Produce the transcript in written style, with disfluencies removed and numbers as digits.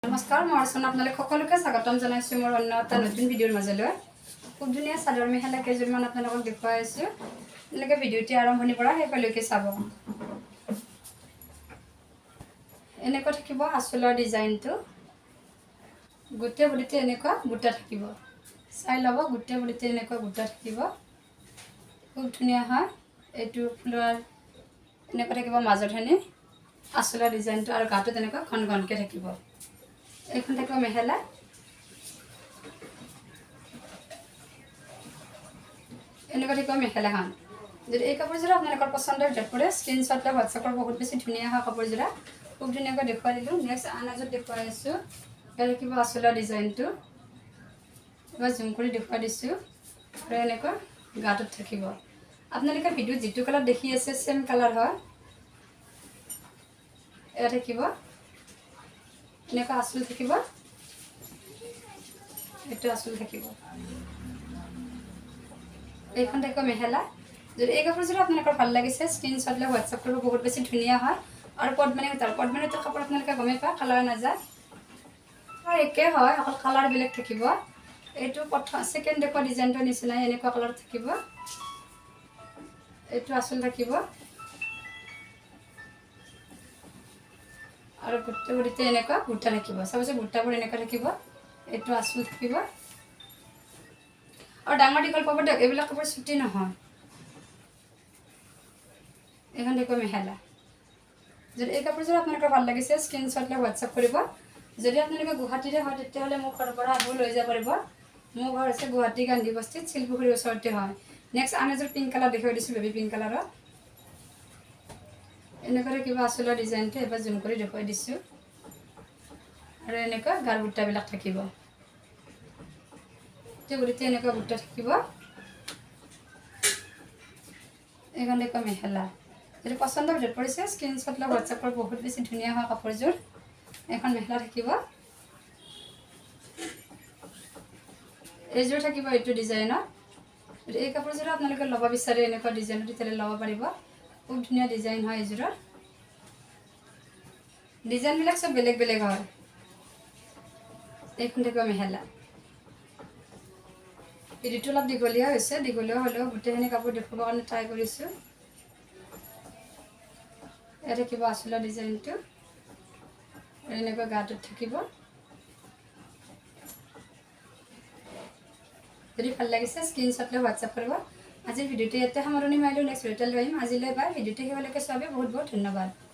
নমস্কাৰ মই অৰ্চনা আপোনালোক সকলোকে স্বাগতম জনাইছোঁ মোৰ অন্য এটা নতুন ভিডিঅ'ৰ মাজলৈ খুব ধুনীয়া চাদৰ মেখেলা কেইযোৰমান আপোনালোকক দেখুৱাই আছোঁ আপোনালোকে ভিডিঅ'টি আৰম্ভণিৰ পৰা শেষলৈকে চাব এনেকুৱা থাকিব আঁচলৰ ডিজাইনটো গোটেই বডিতে এনেকুৱা বুটা থাকিব চাই ল'ব গোটেই বডিতে এনেকুৱা বুটা থাকিব খুব ধুনীয়া হয় এইটো ফুলৰ এনেকুৱা থাকিব মাজৰখিনি আঁচলৰ ডিজাইনটো আৰু গাটো তেনেকুৱা ঘন ঘনকৈ থাকিব এইখন থাকিব মেখেলা এনেকুৱা থাকিব মেখেলাখন যদি এই কাপোৰযোৰা আপোনালোকৰ পচন্দৰ ভিতৰত পৰে স্ক্ৰীনশ্বট লৈ হোৱাটছএপৰ বহুত বেছি ধুনীয়া হয় কাপোৰযোৰা খুব ধুনীয়াকৈ দেখুৱাই দিলোঁ নেক্সট আন এযোৰ দেখুৱাই আছোঁ ইয়াত থাকিব আঁচলৰ ডিজাইনটো এবাৰ জুম কৰি দেখুৱাই দিছোঁ আৰু এনেকুৱা গাটোত থাকিব আপোনালোকে ভিডিঅ'ত যিটো কালাৰ দেখি আছে চেম কালাৰ হয় এয়া থাকিব এনেকুৱা আঁচল থাকিব এইটো আঁচল থাকিব এইখন থাকিব মেখেলা যদি এই কাপোৰযোৰ আপোনালোকৰ ভাল লাগিছে স্ক্ৰীনশ্বট লৈ হোৱাটছএপ কৰিব বহুত বেছি ধুনীয়া হয় আৰু পদ্মিনীটো কাপোৰ আপোনালোকে গমেই পায় কালাৰ নাযায় আৰু একে হয় অকল কালাৰ বেলেগ থাকিব এইটো প্ৰথম ছেকেণ্ড দেখুওৱা ডিজাইনটোৰ নিচিনাই এনেকুৱা কালাৰ থাকিব এইটো আঁচল থাকিব আৰু গোটেই বডিতে এনেকুৱা বুটা থাকিব চাবচোন বুটাবোৰ এনেকুৱা থাকিব এইটো আঁচল থাকিব আৰু ডাঙৰ দীঘল পাব দিয়ক এইবিলাক কাপোৰ ছুটি নহয় এইখন থাকিব মেখেলা যদি এই কাপোৰযোৰ আপোনালোকৰ ভাল লাগিছে স্ক্ৰীনশ্বট লৈ হোৱাটছএপ কৰিব যদি আপোনালোকে গুৱাহাটীৰে হয় তেতিয়াহ'লে মোৰ ঘৰৰ পৰা আহিব লৈ যাব পাৰিব মোৰ ঘৰ হৈছে গুৱাহাটী গান্ধী বস্তিত শিলপুখুৰীৰ ওচৰতে হয় নেক্সট আন এযোৰ পিংক কালাৰ দেখুৱাই দিছোঁ বেবী পিংক কালাৰৰ এনেকুৱা থাকিব আঁচলৰ ডিজাইনটো এবাৰ জুম কৰি দেখুৱাই দিছোঁ আৰু এনেকুৱা গাৰ বুটাবিলাক থাকিব বডিতে এনেকুৱা বুটা থাকিব এইখন দেখুৱা মেখেলা যদি পচন্দৰ ভিতৰত পৰিছে স্ক্ৰীনশ্বট লৈ হোৱাটছএপৰ বহুত বেছি ধুনীয়া হয় কাপোৰযোৰ এখন মেখেলা থাকিব এইযোৰ থাকিব এইটো ডিজাইনত যদি এই কাপোৰযোৰ আপোনালোকে ল'ব বিচাৰে এনেকুৱা ডিজাইনত তেতিয়াহ'লে ল'ব পাৰিব খুব ধুনীয়া ডিজাইন হয় এইযোৰৰ ডিজাইনবিলাক চব বেলেগ বেলেগ হয় এইখন থাকিব মেখেলা ভিডিঅ'টো অলপ দীঘলীয়া হৈছে দীঘলীয়া হ'লেও গোটেইখিনি কাপোৰ দেখুৱাবৰ কাৰণে ট্ৰাই কৰিছোঁ ইয়াত থাকিব আঁচলৰ ডিজাইনটো এনেকুৱা গাটোত থাকিব যদি ভাল লাগিছে স্ক্ৰীনশ্বট লৈ হোৱাটছএপ কৰিব আজিৰ ভিডিঅ'টো ইয়াতে সামৰণি মাৰিলোঁ নেক্সট ভিডিঅ'টো লৈ আহিম আজিলৈ বাই ভিডিঅ'টো শেষলৈকে চাব বহুত বহুত ধন্যবাদ